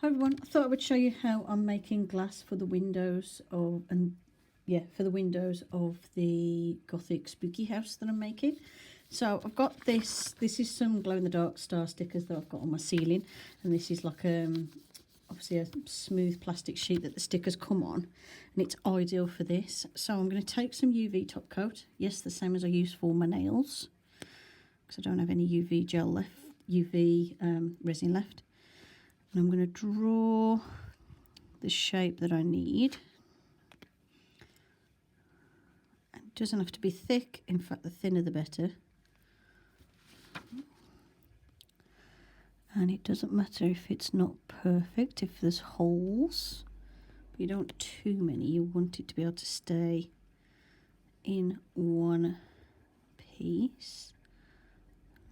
Hi everyone, I thought I would show you how I'm making glass for the windows of, for the windows of the Gothic spooky house that I'm making. So I've got this is some glow in the dark star stickers that I've got on my ceiling, and this is like obviously a smooth plastic sheet that the stickers come on, and it's ideal for this. So I'm going to take some UV top coat, yes, the same as I use for my nails, because I don't have any UV gel left, UV resin left. And I'm going to draw the shape that I need. It doesn't have to be thick, in fact the thinner the better. And it doesn't matter if it's not perfect, if there's holes, but you don't want too many, you want it to be able to stay in one piece,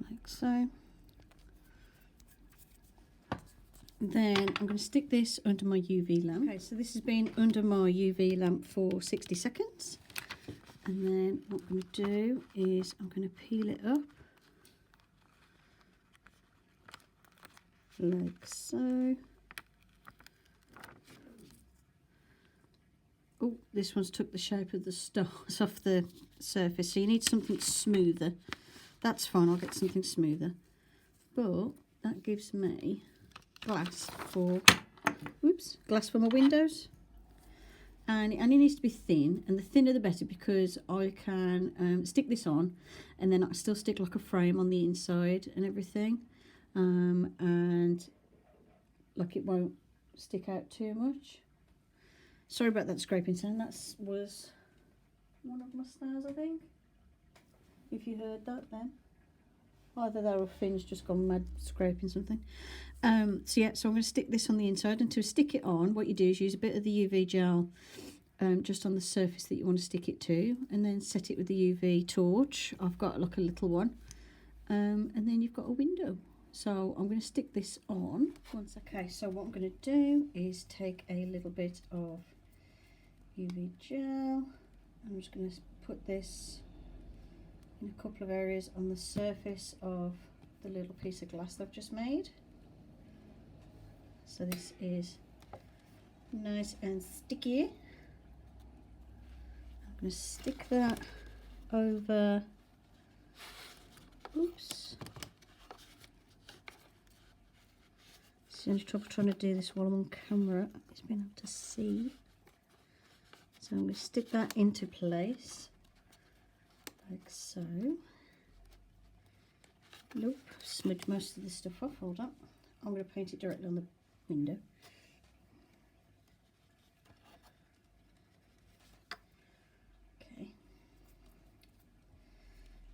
like so. Then I'm going to stick this under my UV lamp. Okay, so this has been under my UV lamp for 60 seconds. And then what I'm going to do is I'm going to peel it up. Like so. Oh, this one's took the shape of the stars off the surface, so you need something smoother. That's fine, I'll get something smoother. But that gives me glass for my windows, and it only needs to be thin, and the thinner the better, because I can stick this on and then I still stick like a frame on the inside and everything, and like it won't stick out too much. Sorry about that scraping sound, that was one of my stars, I think, if you heard that then. Either that or Finn's just gone mad scraping something. So I'm going to stick this on the inside, and to stick it on, what you do is use a bit of the UV gel just on the surface that you want to stick it to, and then set it with the UV torch. I've got like a little one, and then you've got a window. So I'm going to stick this on. Okay, so what I'm going to do is take a little bit of UV gel. I'm just going to put this in a couple of areas on the surface of the little piece of glass I've just made. So this is nice and sticky. I'm going to stick that over, oops. It's the only trouble trying to do this while I'm on camera, is being able to see. So I'm going to stick that into place. Like so. Nope, smudge most of the stuff off. Hold up. I'm going to paint it directly on the window. Okay.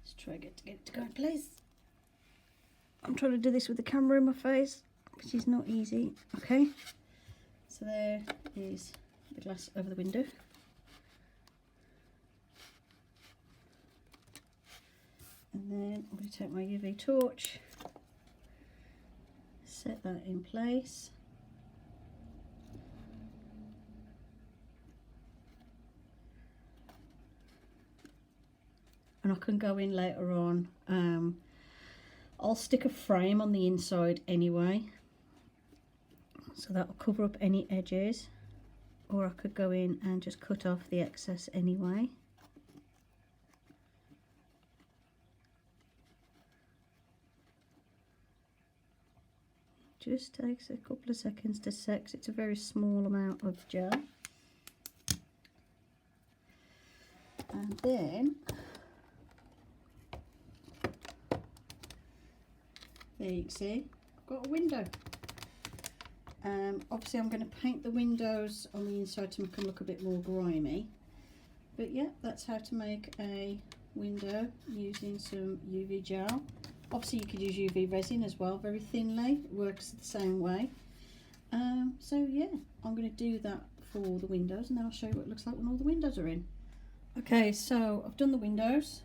Let's try to get it to go in place. I'm trying to do this with the camera in my face, which is not easy. Okay. So there is the glass over the window. And then I'm going to take my UV torch, set that in place. And I can go in later on. I'll stick a frame on the inside anyway, so that will cover up any edges, or I could go in and just cut off the excess anyway. Just takes a couple of seconds to set, 'cause it's a very small amount of gel. And then there you can see I've got a window. Obviously I'm going to paint the windows on the inside to make them look a bit more grimy, but yeah, that's how to make a window using some UV gel. Obviously you could use UV resin as well, very thinly, it works the same way. So yeah, I'm going to do that for the windows, and then I'll show you what it looks like when all the windows are in. Okay, so I've done the windows.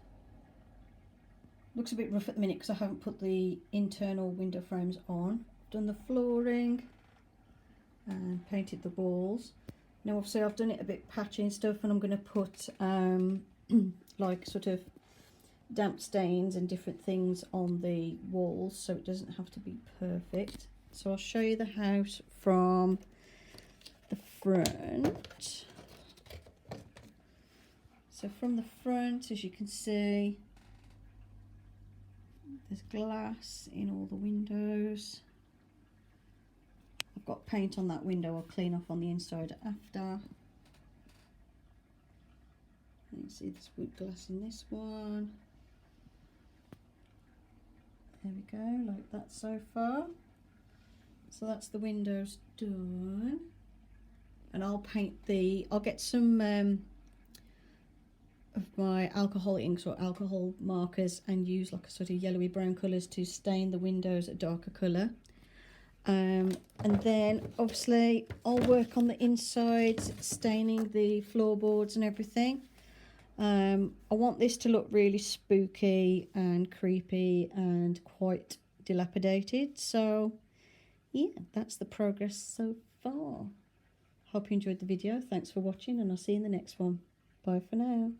Looks a bit rough at the minute because I haven't put the internal window frames on. I've done the flooring and painted the walls. Now obviously I've done it a bit patchy and stuff, and I'm going to put like sort of damp stains and different things on the walls, so it doesn't have to be perfect. So I'll show you the house from the front. So from the front, as you can see, there's glass in all the windows. I've got paint on that window. I'll clean off on the inside after. You can see there's wood glass in this one. There we go, like that so far. So that's the windows done. And I'll paint I'll get some of my alcohol inks or alcohol markers and use like a sort of yellowy brown colours to stain the windows a darker colour. And then obviously I'll work on the insides, staining the floorboards and everything. I want this to look really spooky and creepy and quite dilapidated. So yeah, that's the progress so far. Hope you enjoyed the video. Thanks for watching, and I'll see you in the next one. Bye for now.